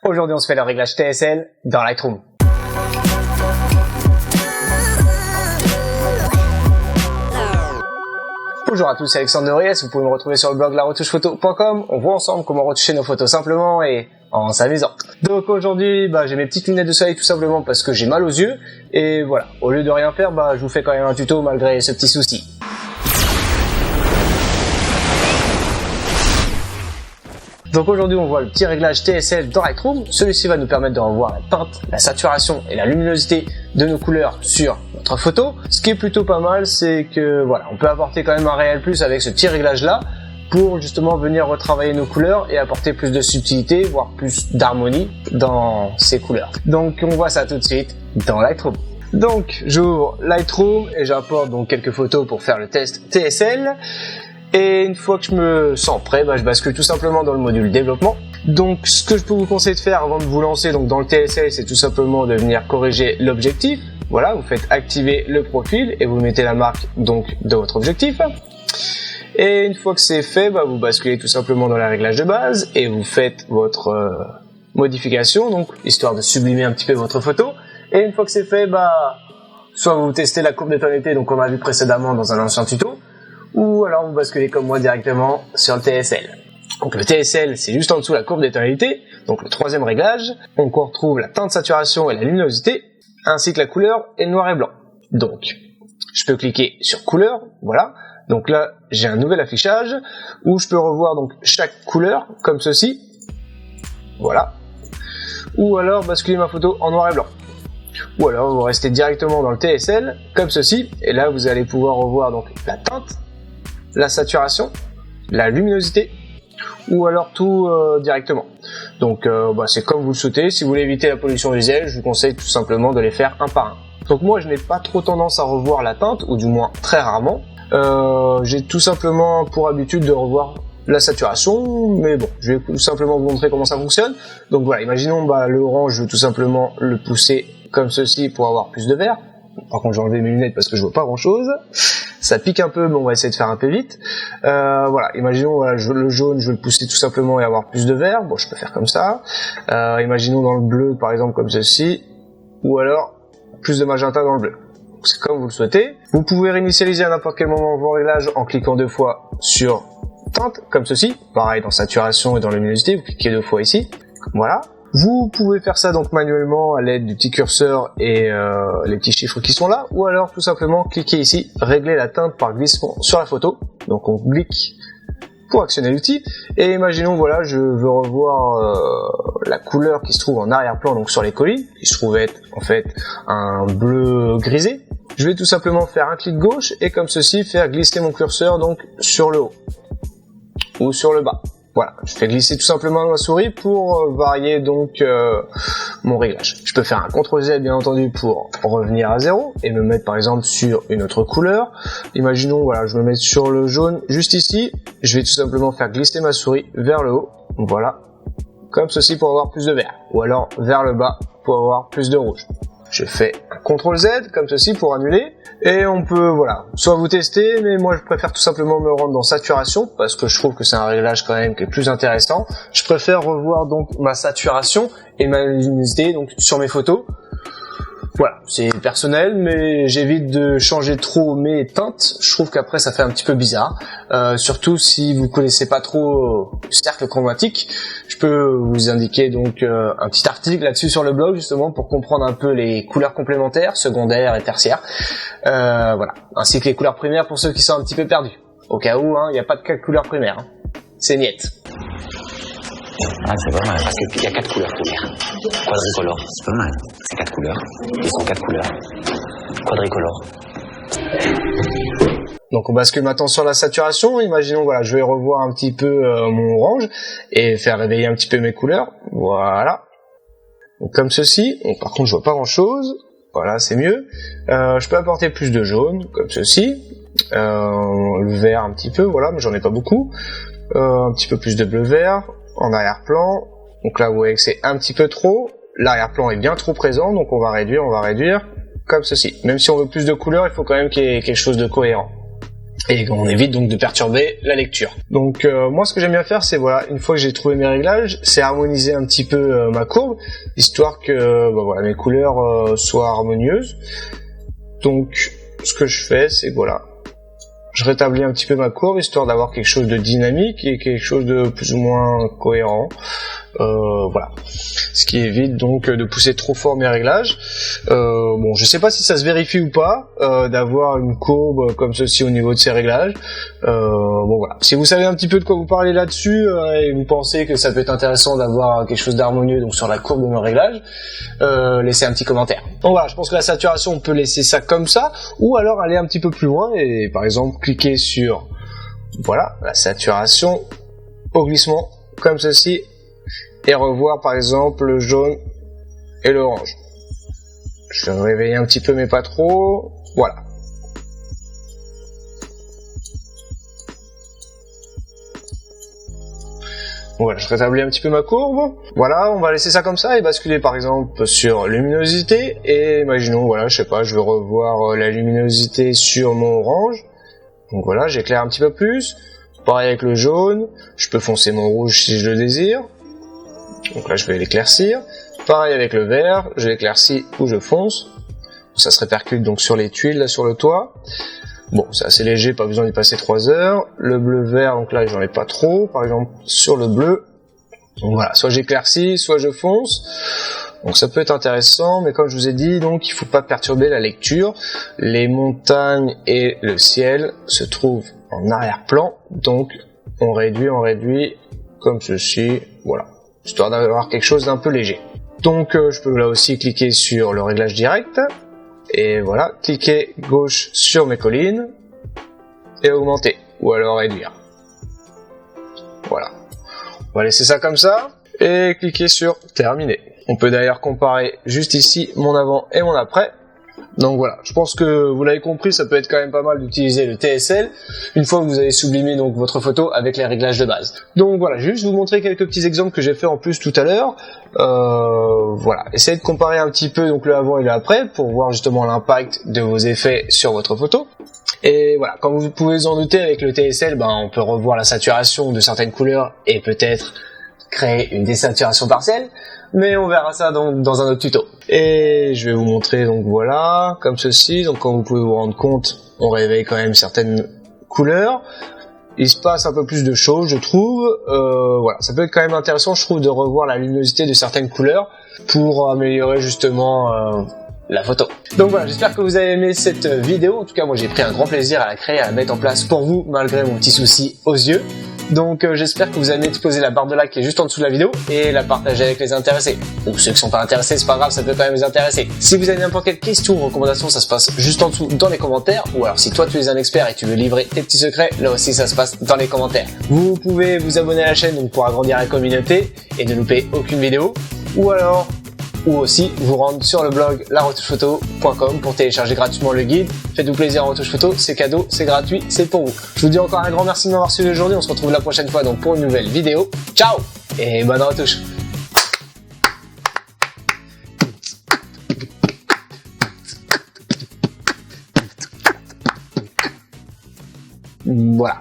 Aujourd'hui, on se fait le réglage TSL dans Lightroom. Bonjour à tous, c'est Alexandre de Ries, vous pouvez me retrouver sur le blog laretouchephoto.com. On voit ensemble comment retoucher nos photos simplement et en s'amusant. Donc aujourd'hui, j'ai mes petites lunettes de soleil tout simplement parce que j'ai mal aux yeux. Et voilà, au lieu de rien faire, je vous fais quand même un tuto malgré ce petit souci. Donc aujourd'hui on voit le petit réglage TSL dans Lightroom. Celui-ci va nous permettre de revoir la teinte, la saturation et la luminosité de nos couleurs sur notre photo. Ce qui est plutôt pas mal, c'est que voilà, on peut apporter quand même un réel plus avec ce petit réglage là pour justement venir retravailler nos couleurs et apporter plus de subtilité, voire plus d'harmonie dans ces couleurs. Donc on voit ça tout de suite dans Lightroom. Donc j'ouvre Lightroom et j'apporte donc quelques photos pour faire le test TSL. Et une fois que je me sens prêt, je bascule tout simplement dans le module développement. Donc ce que je peux vous conseiller de faire avant de vous lancer donc dans le TSL, c'est tout simplement de venir corriger l'objectif. Voilà, vous faites activer le profil et vous mettez la marque donc de votre objectif. Et une fois que c'est fait, vous basculez tout simplement dans les réglages de base et vous faites votre modification, donc histoire de sublimer un petit peu votre photo. Et une fois que c'est fait, soit vous testez la courbe de tonalité, donc on a vu précédemment dans un ancien tuto, ou alors vous basculez comme moi directement sur le TSL. Donc le TSL, c'est juste en dessous la courbe des tonalités, donc le troisième réglage. On retrouve la teinte, saturation et la luminosité, ainsi que la couleur et le noir et blanc. Donc je peux cliquer sur couleur, voilà. Donc là j'ai un nouvel affichage où je peux revoir donc chaque couleur comme ceci, voilà. Ou alors basculer ma photo en noir et blanc. Ou alors vous restez directement dans le TSL comme ceci, et là vous allez pouvoir revoir donc la teinte, la saturation, la luminosité, ou alors tout directement. Donc c'est comme vous le souhaitez. Si vous voulez éviter la pollution visuelle, je vous conseille tout simplement de les faire un par un. Donc moi je n'ai pas trop tendance à revoir la teinte, ou du moins très rarement. J'ai tout simplement pour habitude de revoir la saturation, mais bon, je vais tout simplement vous montrer comment ça fonctionne. Donc voilà, imaginons le orange, je veux tout simplement le pousser comme ceci pour avoir plus de vert. Par contre, j'ai enlevé mes lunettes parce que je vois pas grand chose. Ça pique un peu, mais on va essayer de faire un peu vite. Voilà, imaginons le jaune, je veux le pousser tout simplement et avoir plus de vert. Bon, je peux faire comme ça. Imaginons dans le bleu, par exemple, comme ceci. Ou alors, plus de magenta dans le bleu. C'est comme vous le souhaitez. Vous pouvez réinitialiser à n'importe quel moment vos réglages en cliquant 2 fois sur teinte, comme ceci. Pareil, dans saturation et dans luminosité, vous cliquez 2 fois ici. Voilà. Vous pouvez faire ça donc manuellement à l'aide du petit curseur et les petits chiffres qui sont là, ou alors tout simplement cliquer ici, régler la teinte par glissement sur la photo. Donc on clique pour actionner l'outil, et imaginons je veux revoir la couleur qui se trouve en arrière-plan, donc sur les collines, qui se trouve être en fait un bleu grisé. Je vais tout simplement faire un clic gauche et comme ceci faire glisser mon curseur donc sur le haut ou sur le bas. Voilà, je fais glisser tout simplement ma souris pour varier donc mon réglage. Je peux faire un CTRL-Z bien entendu pour revenir à 0 et me mettre par exemple sur une autre couleur. Imaginons je me mets sur le jaune juste ici, je vais tout simplement faire glisser ma souris vers le haut, voilà, comme ceci pour avoir plus de vert, ou alors vers le bas pour avoir plus de rouge. Je fais un CTRL-Z comme ceci pour annuler, et on peut soit vous tester, mais moi je préfère tout simplement me rendre dans saturation parce que je trouve que c'est un réglage quand même qui est plus intéressant. Je préfère revoir donc ma saturation et ma luminosité donc sur mes photos. Voilà, c'est personnel, mais j'évite de changer trop mes teintes. Je trouve qu'après ça fait un petit peu bizarre, surtout si vous connaissez pas trop le cercle chromatique. Je peux vous indiquer donc un petit article là-dessus sur le blog justement pour comprendre un peu les couleurs complémentaires, secondaires et tertiaires. Voilà, ainsi que les couleurs primaires pour ceux qui sont un petit peu perdus. Au cas où, il n'y a pas de 4 couleurs primaires. C'est niette. Ah, c'est pas mal, parce qu'il y a 4 couleurs primaires. Quadricolore, c'est pas mal. C'est 4 couleurs. Ils sont 4 couleurs. Quadricolore. Donc on bascule maintenant sur la saturation. Imaginons, je vais revoir un petit peu mon orange et faire réveiller un petit peu mes couleurs. Voilà. Donc comme ceci. Bon, par contre, je vois pas grand chose. Voilà, c'est mieux. Je peux apporter plus de jaune, comme ceci. Le vert un petit peu, voilà, mais j'en ai pas beaucoup. Un petit peu plus de bleu-vert en arrière-plan. Donc là, vous voyez que c'est un petit peu trop. L'arrière-plan est bien trop présent, donc on va réduire, comme ceci. Même si on veut plus de couleurs, il faut quand même qu'il y ait quelque chose de cohérent. et on évite donc de perturber la lecture. Donc moi ce que j'aime bien faire, c'est voilà, une fois que j'ai trouvé mes réglages, c'est harmoniser un petit peu ma courbe, histoire que voilà, mes couleurs soient harmonieuses. Donc ce que je fais, c'est que voilà, je rétablis un petit peu ma courbe, histoire d'avoir quelque chose de dynamique et quelque chose de plus ou moins cohérent. Voilà, ce qui évite donc de pousser trop fort mes réglages. Bon, je sais pas si ça se vérifie ou pas d'avoir une courbe comme ceci au niveau de ces réglages. Bon voilà, si vous savez un petit peu de quoi vous parlez là-dessus et vous pensez que ça peut être intéressant d'avoir quelque chose d'harmonieux donc sur la courbe de mes réglages, laissez un petit commentaire. Donc voilà, je pense que la saturation, on peut laisser ça comme ça, ou alors aller un petit peu plus loin et par exemple cliquer sur voilà la saturation au glissement comme ceci, et revoir par exemple le jaune et l'orange. Je vais me réveiller un petit peu mais pas trop. Voilà. Voilà, je rétablis un petit peu ma courbe. Voilà, on va laisser ça comme ça et basculer par exemple sur luminosité. Et imaginons, voilà, je sais pas, je veux revoir la luminosité sur mon orange. Donc voilà, j'éclaire un petit peu plus. Pareil avec le jaune. Je peux foncer mon rouge si je le désire. Donc là, je vais l'éclaircir. Pareil avec le vert, je l'éclaircis ou je fonce. Ça se répercute donc sur les tuiles, là sur le toit. Bon, c'est assez léger, pas besoin d'y passer 3 heures. Le bleu-vert, donc là, j'en ai pas trop. Par exemple, sur le bleu. Donc voilà, soit j'éclaircis, soit je fonce. Donc ça peut être intéressant, mais comme je vous ai dit, donc il faut pas perturber la lecture. Les montagnes et le ciel se trouvent en arrière-plan, donc on réduit comme ceci, voilà, histoire d'avoir quelque chose d'un peu léger. Donc je peux là aussi cliquer sur le réglage direct, et voilà, cliquer gauche sur mes collines, et augmenter, ou alors réduire. Voilà. On va laisser ça comme ça, et cliquer sur terminer. On peut d'ailleurs comparer juste ici mon avant et mon après. Donc voilà, je pense que vous l'avez compris, ça peut être quand même pas mal d'utiliser le TSL une fois que vous avez sublimé donc votre photo avec les réglages de base. Donc voilà, juste vous montrer quelques petits exemples que j'ai fait en plus tout à l'heure. Voilà, essayez de comparer un petit peu donc le avant et le après pour voir justement l'impact de vos effets sur votre photo. Et voilà, comme vous pouvez vous en douter, avec le TSL, on peut revoir la saturation de certaines couleurs et peut-être créer une désaturation partielle. Mais on verra ça dans un autre tuto. Et je vais vous montrer donc voilà, comme ceci. Donc comme vous pouvez vous rendre compte, on réveille quand même certaines couleurs. Il se passe un peu plus de choses, je trouve. Voilà, ça peut être quand même intéressant, je trouve, de revoir la luminosité de certaines couleurs pour améliorer justement la photo. Donc voilà, j'espère que vous avez aimé cette vidéo. En tout cas, moi j'ai pris un grand plaisir à la créer, à la mettre en place pour vous, malgré mon petit souci aux yeux. Donc j'espère que vous allez exploser la barre de like qui est juste en dessous de la vidéo et la partager avec les intéressés. Ou ceux qui sont pas intéressés, c'est pas grave, ça peut quand même les intéresser. Si vous avez n'importe quelle question ou recommandation, ça se passe juste en dessous dans les commentaires. Ou alors si toi tu es un expert et tu veux livrer tes petits secrets, là aussi ça se passe dans les commentaires. Vous pouvez vous abonner à la chaîne donc pour agrandir la communauté et ne louper aucune vidéo. Ou aussi vous rendre sur le blog laretouchephoto.com pour télécharger gratuitement le guide. Faites-vous plaisir en retouche photo, c'est cadeau, c'est gratuit, c'est pour vous. Je vous dis encore un grand merci de m'avoir suivi aujourd'hui, on se retrouve la prochaine fois donc pour une nouvelle vidéo. Ciao et bonne retouche. Voilà.